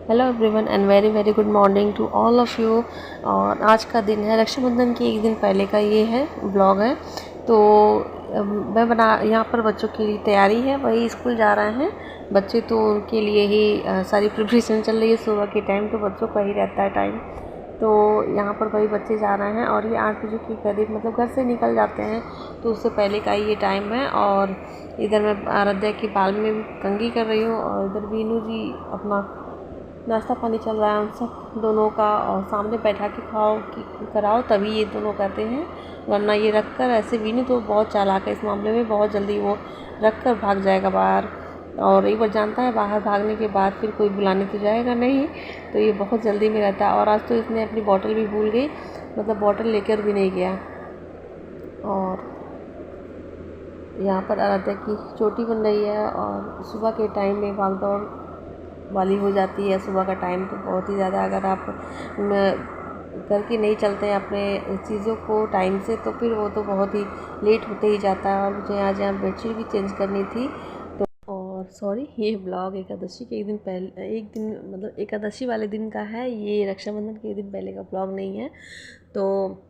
Hello everyone and very very good morning to all of you. और आज का दिन है रक्षाबंधन के एक दिन पहले का ये है ब्लॉग है। तो मैं बना यहाँ पर बच्चों की तैयारी है, वही स्कूल जा रहे हैं बच्चे, तो उनके लिए ही सारी प्रिपरेशन चल रही है। सुबह के टाइम तो बच्चों का ही रहता है टाइम, तो यहाँ पर वही बच्चे जा रहे हैं और ये 8 बजे के करीब मतलब घर से निकल जाते हैं, तो उससे पहले का ही ये टाइम है। और इधर मैं आराध्या के बाल में भी कंघी कर रही हूँ और इधर वीनू जी अपना नाश्ता पानी चल रहा है उन सब दोनों का, और सामने बैठा के खाओ कि कराओ तभी ये दोनों करते हैं, वरना ये रख कर ऐसे भी नहीं। तो बहुत चालाक है इस मामले में, बहुत जल्दी वो रख कर भाग जाएगा बाहर। और एक बार जानता है बाहर भागने के बाद फिर कोई बुलाने तो जाएगा नहीं, तो ये बहुत जल्दी में रहता है। और आज तो इसने अपनी बॉटल भी भूल गई, मतलब बॉटल लेकर भी नहीं गया। और यहाँ पर आराध्या की चोटी बन रही है और सुबह के टाइम में भाग दौड़ वाली हो जाती है। सुबह का टाइम तो बहुत ही ज़्यादा, अगर आप करके नहीं चलते हैं अपने चीज़ों को टाइम से तो फिर वो तो बहुत ही लेट होते ही जाता है। और मुझे आज यहाँ बेडशीट भी चेंज करनी थी। तो और सॉरी, ये ब्लॉग एकादशी के एक दिन पहले, एक दिन मतलब एकादशी वाले दिन का है, ये रक्षाबंधन के एक दिन पहले का ब्लॉग नहीं है। तो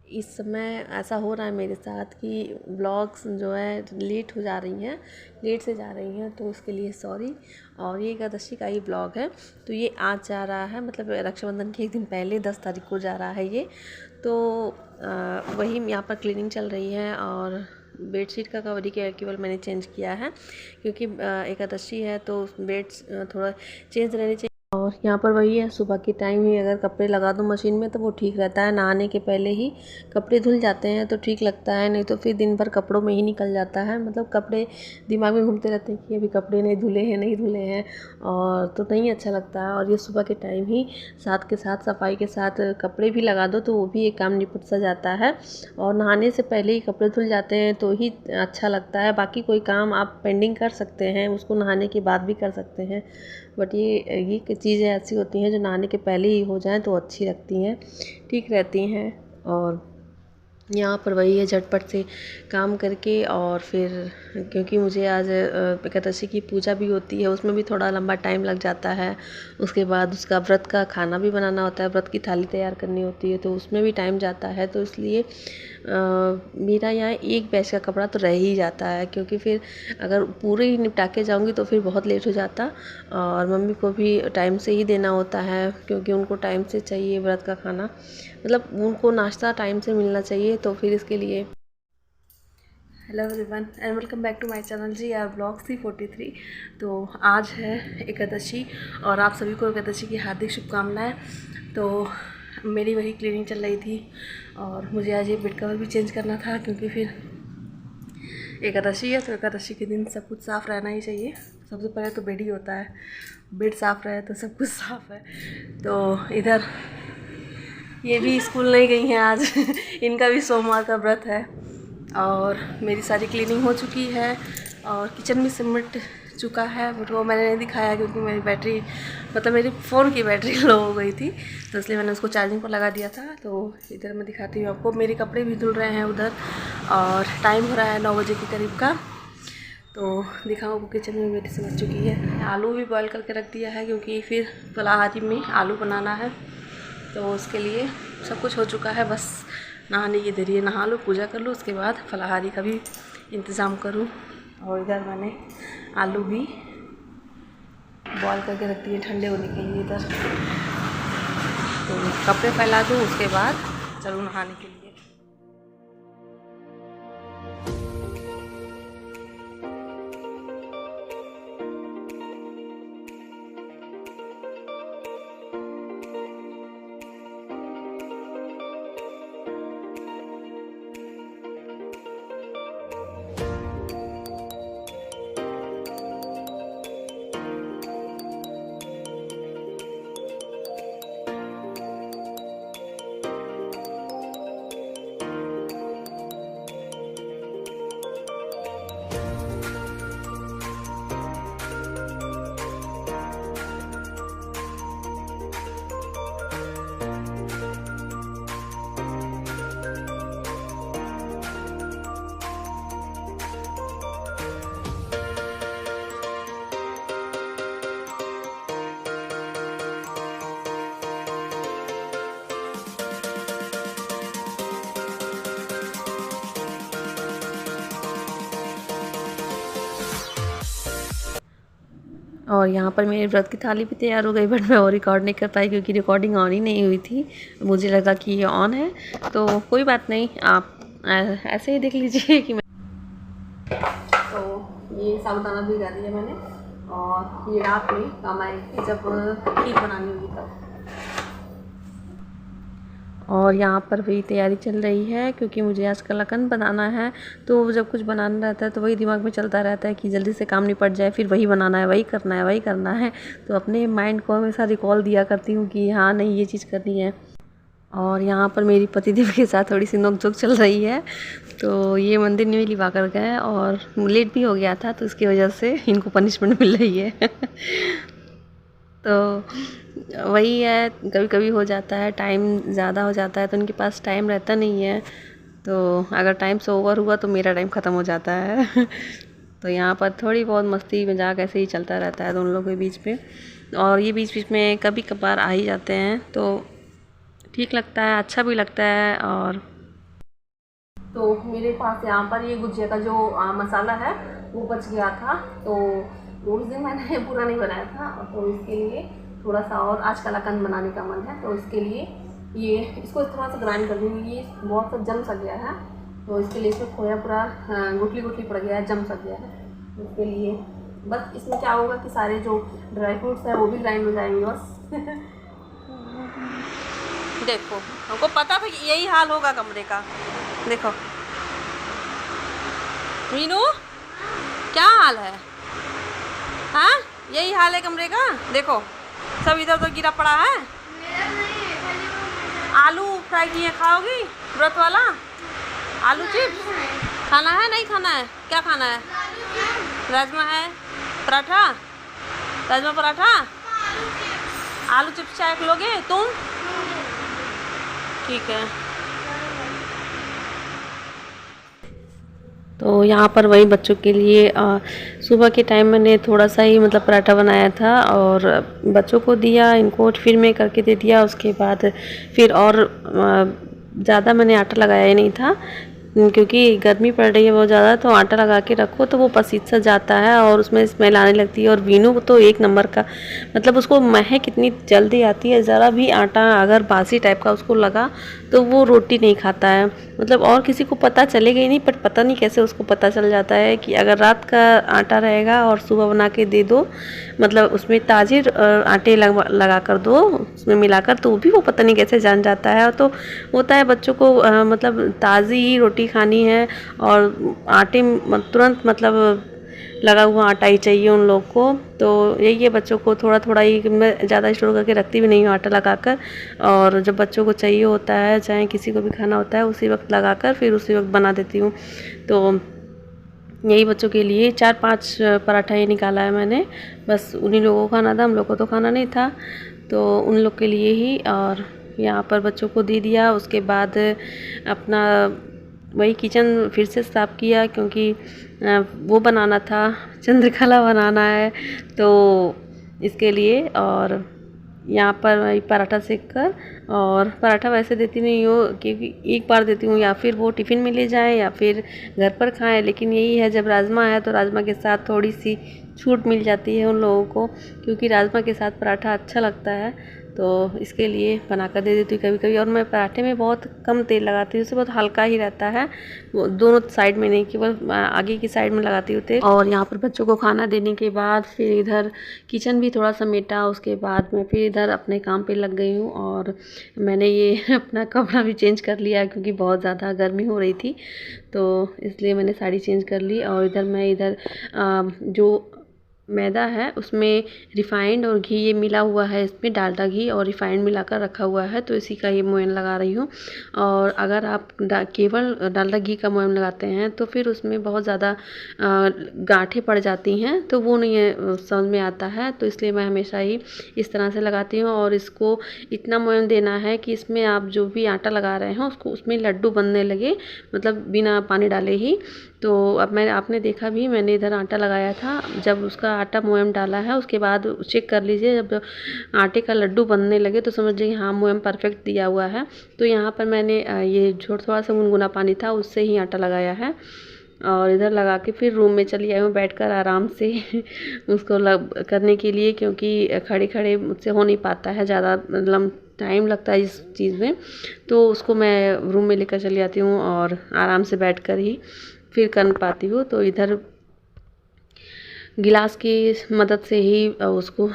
इस समय ऐसा हो रहा है मेरे साथ कि ब्लॉग्स जो है लेट हो जा रही हैं, लेट से जा रही हैं, तो उसके लिए सॉरी। और ये एकादशी का ही ब्लॉग है, तो ये आज जा रहा है, मतलब रक्षाबंधन के एक दिन पहले 10 तारीख को जा रहा है ये। तो वही यहाँ पर क्लीनिंग चल रही है और बेडशीट का कवर ही केवल मैंने चेंज किया है, क्योंकि एकादशी है तो बेड्स थोड़ा चेंज रहने चाहिए। और यहाँ पर वही है, सुबह के टाइम ही अगर कपड़े लगा दो मशीन में तो वो ठीक रहता है, नहाने के पहले ही कपड़े धुल जाते हैं तो ठीक लगता है, नहीं तो फिर दिन भर कपड़ों में ही निकल जाता है। मतलब कपड़े दिमाग में घूमते रहते हैं कि अभी कपड़े नहीं धुले हैं, नहीं धुले हैं, और तो नहीं अच्छा लगता है। और ये सुबह के टाइम ही साथ के साथ सफाई के साथ कपड़े भी लगा दो तो वो भी एक काम निपट सा जाता है। और नहाने से पहले ही कपड़े धुल जाते हैं तो ही अच्छा लगता है, बाकी कोई काम आप पेंडिंग कर सकते हैं, उसको नहाने के बाद भी कर सकते हैं। बट ये चीज़ें ऐसी होती हैं जो नहाने के पहले ही हो जाएं तो अच्छी लगती हैं, ठीक रहती हैं। और यहाँ पर वही है, झटपट से काम करके और फिर क्योंकि मुझे आज एकादशी की पूजा भी होती है, उसमें भी थोड़ा लंबा टाइम लग जाता है। उसके बाद उसका व्रत का खाना भी बनाना होता है, व्रत की थाली तैयार करनी होती है, तो उसमें भी टाइम जाता है। तो इसलिए मेरा यहाँ एक बैच का कपड़ा तो रह ही जाता है, क्योंकि फिर अगर पूरे ही निपटा के जाऊँगी तो फिर बहुत लेट हो जाता। और मम्मी को भी टाइम से ही देना होता है, क्योंकि उनको टाइम से चाहिए व्रत का खाना, मतलब उनको नाश्ता टाइम से मिलना चाहिए, तो फिर इसके लिए। Hello everyone and welcome back to my channel G R blog C43। तो आज है एकादशी और आप सभी को एकादशी की हार्दिक शुभकामनाएं। तो मेरी वही क्लीनिंग चल रही थी और मुझे आज ये बेड कवर भी चेंज करना था, क्योंकि फिर एकादशी है तो एकादशी के दिन सब कुछ साफ़ रहना ही चाहिए। सबसे पहले तो बेड ही होता है, बेड साफ़ रहे तो सब कुछ साफ़ है। तो इधर ये भी स्कूल नहीं गई हैं आज इनका भी सोमवार का व्रत है। और मेरी सारी क्लीनिंग हो चुकी है और किचन भी सिमट चुका है, बट वो मैंने नहीं दिखाया क्योंकि मेरी बैटरी, मतलब मेरी फ़ोन की बैटरी लो हो गई थी, तो इसलिए मैंने उसको चार्जिंग पर लगा दिया था। तो इधर मैं दिखाती हूँ आपको, मेरे कपड़े भी धुल रहे हैं उधर और टाइम हो रहा है 9 बजे के करीब का। तो दिखाऊँ आपको, किचन में मेरी समझ चुकी है। आलू भी बॉयल करके रख दिया है क्योंकि फिर फलाहारी में आलू बनाना है, तो उसके लिए सब कुछ हो चुका है। बस नहाने की देरी है, नहा लो, पूजा कर लो, उसके बाद फलाहारी का भी इंतज़ाम करूँ। और इधर मैंने आलू भी बॉयल करके रख दिए ठंडे होने के लिए इधर। तो कपड़े फैला दूँ, उसके बाद चलूँ नहाने के लिए। और यहाँ पर मेरे व्रत की थाली भी तैयार हो गई, बट मैं और रिकॉर्ड नहीं कर पाई क्योंकि रिकॉर्डिंग ऑन ही नहीं हुई थी। मुझे लगा कि ये ऑन है, तो कोई बात नहीं, आप ऐसे ही देख लीजिए कि मैं तो ये साबुदाना भिगा दिया मैंने, और ये रात में काम आएगी जब खीर बनानी होगी तब। और यहाँ पर वही तैयारी चल रही है क्योंकि मुझे आज कलाकंद बनाना है। तो जब कुछ बनाना रहता है तो वही दिमाग में चलता रहता है कि जल्दी से काम निपट जाए, फिर वही बनाना है, वही करना है, वही करना है। तो अपने माइंड को हमेशा रिकॉल दिया करती हूँ कि हाँ नहीं, ये चीज़ करनी है। और यहाँ पर मेरी पतिदेव के साथ थोड़ी सी नोक झोंक चल रही है। तो ये मंदिर नहीं लिवा कर गए और लेट भी हो गया था, तो इसकी वजह से इनको पनिशमेंट मिल रही है। तो वही है, कभी कभी हो जाता है, टाइम ज़्यादा हो जाता है तो उनके पास टाइम रहता नहीं है। तो अगर टाइम से ओवर हुआ तो मेरा टाइम ख़त्म हो जाता है। तो यहाँ पर थोड़ी बहुत मस्ती मजाक ऐसे ही चलता रहता है दोनों लोगों के बीच में। और ये बीच बीच में कभी कभार आ ही जाते हैं तो ठीक लगता है, अच्छा भी लगता है। और तो मेरे पास यहाँ पर ये गुजिया का जो मसाला है वो बच गया था, तो उस दिन मैंने पूरा नहीं बनाया था। तो इसके लिए थोड़ा सा और आज कलाकंद बनाने का मन है, तो इसके लिए ये इसको थोड़ा सा ग्राइंड कर दूँगी। ये बहुत सा जम सा गया है, तो इसके लिए इसमें खोया पूरा गुठली गुठली पड़ गया है, जम सा गया है। इसके लिए बस इसमें क्या होगा कि सारे जो ड्राई फ्रूट्स हैं वो भी ग्राइंड हो जाएंगे बस। देखो, हमको पता था कि यही हाल होगा कमरे का। देखो मीनू, क्या हाल है? हाँ, यही हाल है कमरे का। देखो सब इधर उधर गिरा पड़ा है। आलू फ्राई किए खाओगी? व्रत वाला आलू चिप्स खाना है? नहीं खाना है? क्या खाना है? राजमा है, पराठा, राजमा पराठा, आलू चिप्स चाय लोगे तुम? ठीक है। तो यहाँ पर वही बच्चों के लिए सुबह के टाइम मैंने थोड़ा सा ही मतलब पराठा बनाया था और बच्चों को दिया, इनको फिर मैं करके दे दिया। उसके बाद फिर और ज़्यादा मैंने आटा लगाया ही नहीं था क्योंकि गर्मी पड़ रही है बहुत ज़्यादा, तो आटा लगा के रखो तो वो पसीज सा जाता है और उसमें स्मेल आने लगती है। और वीनू तो एक नंबर का, मतलब उसको महक इतनी जल्दी आती है, ज़रा भी आटा अगर बासी टाइप का उसको लगा तो वो रोटी नहीं खाता है। मतलब और किसी को पता चलेगा ही नहीं, पर पता नहीं कैसे उसको पता चल जाता है कि अगर रात का आटा रहेगा और सुबह बना के दे दो, मतलब उसमें ताज़े आटे लगा कर दो उसमें मिलाकर, तो भी वो पता नहीं कैसे जान जाता है। तो होता है बच्चों को मतलब ताज़ी ही रोटी खानी है और आटे तुरंत मतलब लगा हुआ आटा ही चाहिए उन लोग को। तो यही है, बच्चों को थोड़ा थोड़ा ही, मैं ज़्यादा स्टोर करके रखती भी नहीं हूँ आटा लगाकर। और जब बच्चों को चाहिए होता है, चाहे किसी को भी खाना होता है, उसी वक्त लगाकर फिर उसी वक्त बना देती हूँ। तो यही बच्चों के लिए 4-5 पराठा ही निकाला है मैंने, बस उन्हीं लोगों को खाना था, हम लोग को तो खाना नहीं था, तो उन लोग के लिए ही। और यहाँ पर बच्चों को दे दिया। उसके बाद अपना वही किचन फिर से साफ़ किया क्योंकि वो बनाना था, चंद्रकला बनाना है तो इसके लिए। और यहाँ पर वही पराठा सेक कर, और पराठा वैसे देती नहीं हूँ क्योंकि एक बार देती हूँ, या फिर वो टिफ़िन में ले जाएं या फिर घर पर खाएं। लेकिन यही है, जब राजमा है तो राजमा के साथ थोड़ी सी छूट मिल जाती है उन लोगों को, क्योंकि राजमा के साथ पराठा अच्छा लगता है, तो इसके लिए बनाकर दे देती हूँ कभी कभी। और मैं पराठे में बहुत कम तेल लगाती हूँ, उससे बहुत हल्का ही रहता है, वो दोनों साइड में नहीं, केवल आगे की साइड में लगाती हूँ तेल। और यहाँ पर बच्चों को खाना देने के बाद फिर इधर किचन भी थोड़ा समेटा, उसके बाद मैं फिर इधर अपने काम पे लग गई हूँ। और मैंने ये अपना कपड़ा भी चेंज कर लिया क्योंकि बहुत ज़्यादा गर्मी हो रही थी, तो इसलिए मैंने साड़ी चेंज कर ली। और इधर मैं जो मैदा है उसमें रिफ़ाइंड और घी ये मिला हुआ है, इसमें डालडा घी और रिफ़ाइंड मिलाकर रखा हुआ है, तो इसी का ये मोयन लगा रही हूँ। और अगर आप केवल डालडा घी का मोयन लगाते हैं तो फिर उसमें बहुत ज़्यादा गांठें पड़ जाती हैं, तो वो नहीं समझ में आता है, तो इसलिए मैं हमेशा ही इस तरह से लगाती हूँ। और इसको इतना मोयन देना है कि इसमें आप जो भी आटा लगा रहे हैं उसको उसमें लड्डू बनने लगे, मतलब बिना पानी डाले ही। तो अब आपने देखा भी, मैंने इधर आटा लगाया था, जब उसका आटा मोयम डाला है उसके बाद चेक कर लीजिए, जब आटे का लड्डू बनने लगे तो समझ लीजिए हाँ मोयम परफेक्ट दिया हुआ है। तो यहाँ पर मैंने ये थोड़ा सा गुनगुना पानी था उससे ही आटा लगाया है। और इधर लगा के फिर रूम में चली आई हूँ बैठकर आराम से उसको करने के लिए, क्योंकि खड़े खड़े मुझसे हो नहीं पाता है, ज़्यादा मतलब टाइम लगता है इस चीज़ में। तो उसको मैं रूम में लेकर चली जाती हूँ और आराम से बैठकर ही फिर कर पाती हूँ। तो इधर गिलास की मदद से ही उसको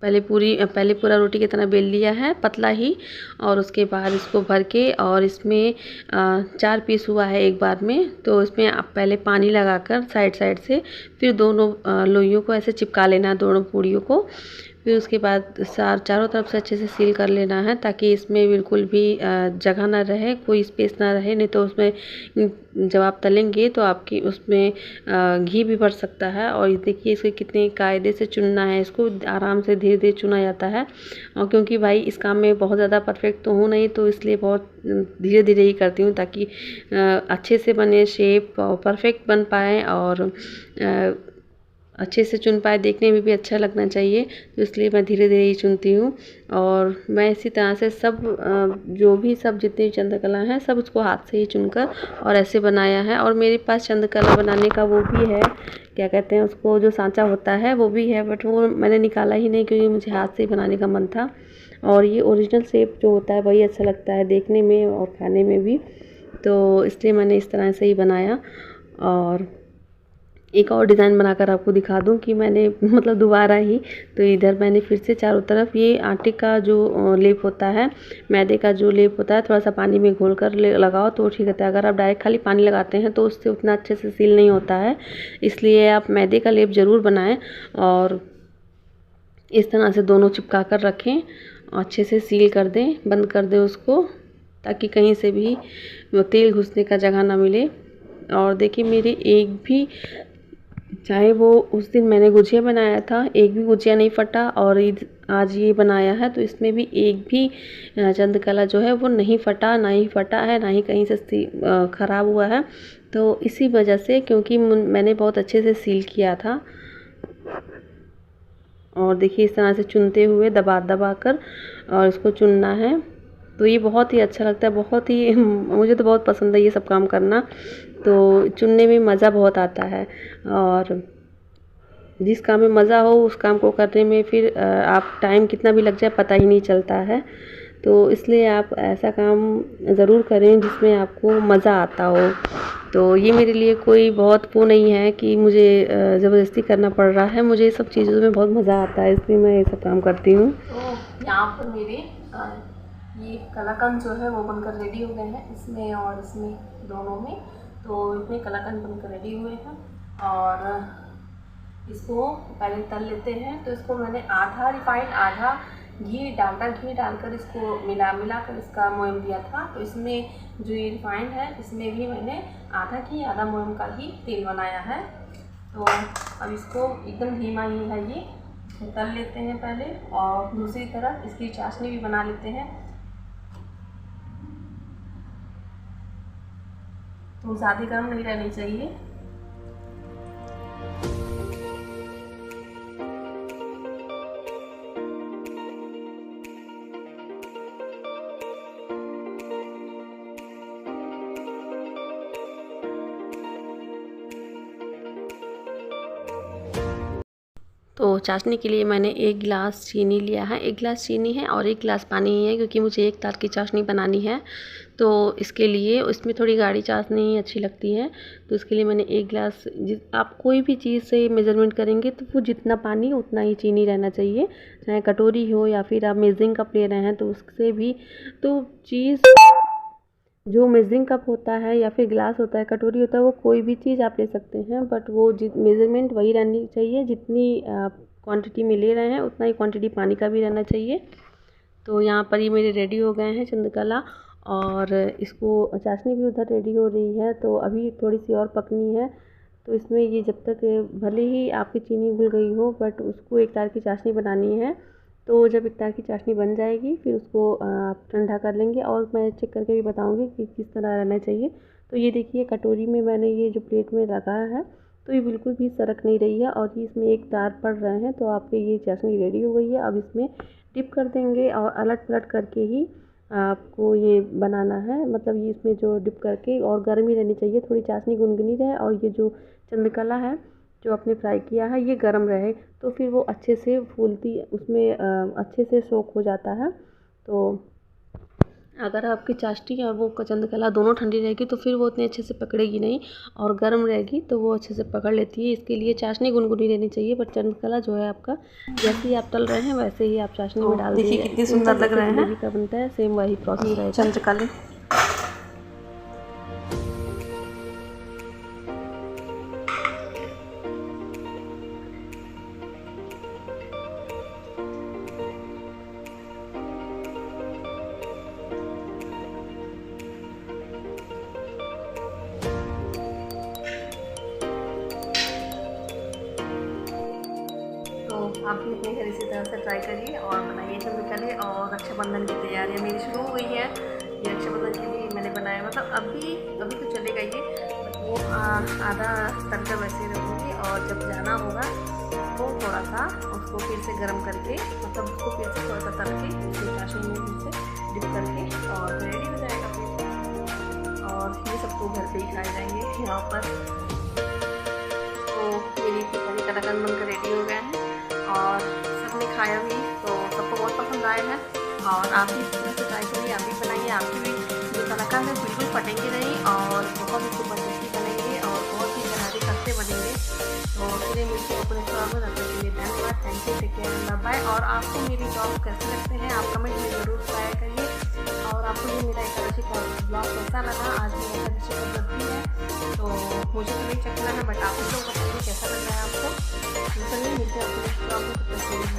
पहले पूरा रोटी की तरह बेल लिया है पतला ही, और उसके बाद इसको भर के, और इसमें 4 पीस हुआ है एक बार में। तो इसमें आप पहले पानी लगाकर साइड साइड से फिर दोनों लोइयों को ऐसे चिपका लेना है, दोनों पूड़ियों को। फिर उसके बाद चारों तरफ से अच्छे से सील कर लेना है, ताकि इसमें बिल्कुल भी जगह ना रहे, कोई स्पेस ना रहे, नहीं तो उसमें जब आप तलेंगे तो आपकी उसमें घी भी भर सकता है। और ये देखिए इसको कितने कायदे से चुनना है, इसको आराम से धीरे धीरे चुना जाता है। और क्योंकि भाई इस काम में बहुत ज़्यादा परफेक्ट तो हूँ नहीं, तो इसलिए बहुत धीरे धीरे ही करती हूँ, ताकि अच्छे से बने, शेप परफेक्ट बन पाए और अच्छे से चुन पाए, देखने में भी अच्छा लगना चाहिए। तो इसलिए मैं धीरे धीरे ही चुनती हूँ। और मैं इसी तरह से सब जो भी सब जितनी चंद्रकला हैं सब उसको हाथ से ही चुनकर और ऐसे बनाया है। और मेरे पास चंद्रकला बनाने का वो भी है, क्या कहते हैं उसको, जो सांचा होता है वो भी है, बट वो मैंने निकाला ही नहीं, क्योंकि मुझे हाथ से ही बनाने का मन था। और ये ओरिजिनल शेप जो होता है वही अच्छा लगता है देखने में और खाने में भी, तो इसलिए मैंने इस तरह से ही बनाया। और एक और डिज़ाइन बनाकर आपको दिखा दूं कि मैंने मतलब दोबारा ही, तो इधर मैंने फिर से चारों तरफ ये आटे का जो लेप होता है, मैदे का जो लेप होता है, थोड़ा सा पानी में घोल कर लगाओ तो ठीक रहता है। अगर आप डायरेक्ट खाली पानी लगाते हैं तो उससे उतना अच्छे से सील नहीं होता है, इसलिए आप मैदे का लेप ज़रूर बनाएं। और इस तरह से दोनों चिपका कर रखें, अच्छे से सील कर दें, बंद कर दें उसको, ताकि कहीं से भी तेल घुसने का जगह ना मिले। और देखिए मेरे एक भी, चाहे वो उस दिन मैंने गुजिया बनाया था, एक भी गुजिया नहीं फटा, और आज ये बनाया है तो इसमें भी एक भी चंद्रकला जो है वो नहीं फटा, ना ही फटा है, ना ही कहीं से ख़राब हुआ है। तो इसी वजह से, क्योंकि मैंने बहुत अच्छे से सील किया था। और देखिए इस तरह से चुनते हुए दबा दबा कर और इसको चुनना है। तो ये बहुत ही अच्छा लगता है, बहुत ही मुझे तो बहुत पसंद है ये सब काम करना, तो चुनने में मज़ा बहुत आता है। और जिस काम में मज़ा हो उस काम को करने में फिर आप टाइम कितना भी लग जाए पता ही नहीं चलता है। तो इसलिए आप ऐसा काम ज़रूर करें जिसमें आपको मज़ा आता हो। तो ये मेरे लिए कोई बहुत वो नहीं है कि मुझे ज़बरदस्ती करना पड़ रहा है, मुझे सब चीज़ों में बहुत मज़ा आता है, इसलिए मैं ये सब काम करती हूँ। तो यहाँ पर मेरे ये कलाकंद जो है वो बनकर रेडी हो गए हैं, इसमें और इसमें दोनों में। तो इतने कलाकंद बनकर रेडी हुए हैं और इसको पहले तल लेते हैं। तो इसको मैंने आधा रिफाइंड आधा घी डालकर इसको मिलाकर इसका मोयम दिया था। तो इसमें जो ये रिफाइंड है इसमें भी मैंने आधा घी आधा मोयम का ही तेल बनाया है। तो अब इसको एकदम धीमा ही है ये तल लेते हैं पहले, और दूसरी तरफ इसकी चाशनी भी बना लेते हैं। तो ज़्यादा गर्म नहीं रहनी चाहिए। तो चाशनी के लिए मैंने 1 गिलास चीनी लिया है, 1 गिलास चीनी है और 1 गिलास पानी ही है, क्योंकि मुझे 1 तार की चाशनी बनानी है। तो इसके लिए इसमें थोड़ी गाढ़ी चाशनी अच्छी लगती है, तो इसके लिए मैंने 1 गिलास, आप कोई भी चीज़ से मेज़रमेंट करेंगे तो वो जितना पानी उतना ही चीनी रहना चाहिए, चाहे कटोरी हो या फिर आप मेज़रिंग कप ले रहे हैं तो उससे भी। तो चीज़ जो मेज़रिंग कप होता है या फिर ग्लास होता है, कटोरी होता है, वो कोई भी चीज़ आप ले सकते हैं, बट वो मेज़रमेंट वही रहनी चाहिए, जितनी आप क्वांटिटी में ले रहे हैं उतना ही क्वांटिटी पानी का भी रहना चाहिए। तो यहाँ पर ये मेरे रेडी हो गए हैं चंद्रकला, और इसको चाशनी भी उधर रेडी हो रही है, तो अभी थोड़ी सी और पकनी है। तो इसमें ये जब तक, भले ही आपकी चीनी घुल गई हो, बट उसको 1 तार की चाशनी बनानी है। तो जब 1 तार की चाशनी बन जाएगी फिर उसको आप ठंडा कर लेंगे, और मैं चेक करके भी बताऊंगी कि किस तरह रहना चाहिए। तो ये देखिए कटोरी में मैंने ये जो प्लेट में लगाया है, तो ये बिल्कुल भी सरक नहीं रही है, और ये इसमें 1 तार पड़ रहे हैं। तो आपकी ये चाशनी रेडी हो गई है। अब इसमें डिप कर देंगे और अलट पलट करके ही आपको ये बनाना है, मतलब ये इसमें जो डिप करके, और गर्म ही रहनी चाहिए, थोड़ी चाशनी गुनगुनी रहे और ये जो चंद्रकला है जो आपने फ्राई किया है ये गर्म रहे, तो फिर वो अच्छे से फूलती उसमें अच्छे से सोख हो जाता है। तो अगर आपकी चाशनी और वो चंद्रकला दोनों ठंडी रहेगी तो फिर वो उतने अच्छे से पकड़ेगी नहीं, और गर्म रहेगी तो वो अच्छे से पकड़ लेती है। इसके लिए चाशनी गुनगुनी रहनी चाहिए, पर चंद्रकला जो है आपका जैसे ही आप तल रहे हैं वैसे ही आप चाशनी में डाल दीजिए। देखिए कितनी सुंदर लग रहे हैं। का बनता है सेम वही प्रोसेस रहेगा। चंद्रकला आप भी अपने घर इसी तरह से ट्राई करिए और बनाइए चंद्रकला। और रक्षाबंधन की तैयारियां मेरी शुरू हो गई है। ये रक्षाबंधन के लिए मैंने बनाया, मतलब अभी तो चलेगा ये, वो आधा तल कर वैसे रखूँगी, और जब जाना होगा तो थोड़ा सा उसको फिर से गर्म करके, मतलब उसको फिर से थोड़ा सा तल के चाशनी में फिर से डिप करके और रेडी हो जाएगा फिर। और ये सब तो घर पे ही खाए जाएंगे यहाँ पर। तो मेरी पिताजी कलाकंद बनकर रेडी हो गए हैं और सबने खाया भी, तो सबको बहुत पसंद आया है। और आप भी इस तरह से ट्राई करिए, आप भी बनाइए, आपकी भी जो कलाकंद है बिल्कुल फटेंगे नहीं और बहुत ही सुपर टेस्टी बनेंगे और बहुत ही करारे खस्ते बनेंगे। तो चलिए मिलते हैं अपने स्वागत में, के लिए धन्यवाद, thank you, take care, bye. और आपको मेरी ब्लॉग कैसे लगते हैं आप कमेंट में ज़रूर बताया करिए। और आपको ये मेरा एकादशी का ब्लॉग कैसा लगा, आज मेरी एकादशी का व्रत भी है, तो मुझे तो नहीं चखना है, बट आप लोग बताइए कैसा लग रहा है आपको। चलिए मिलते हैं अपने ब्लॉग में।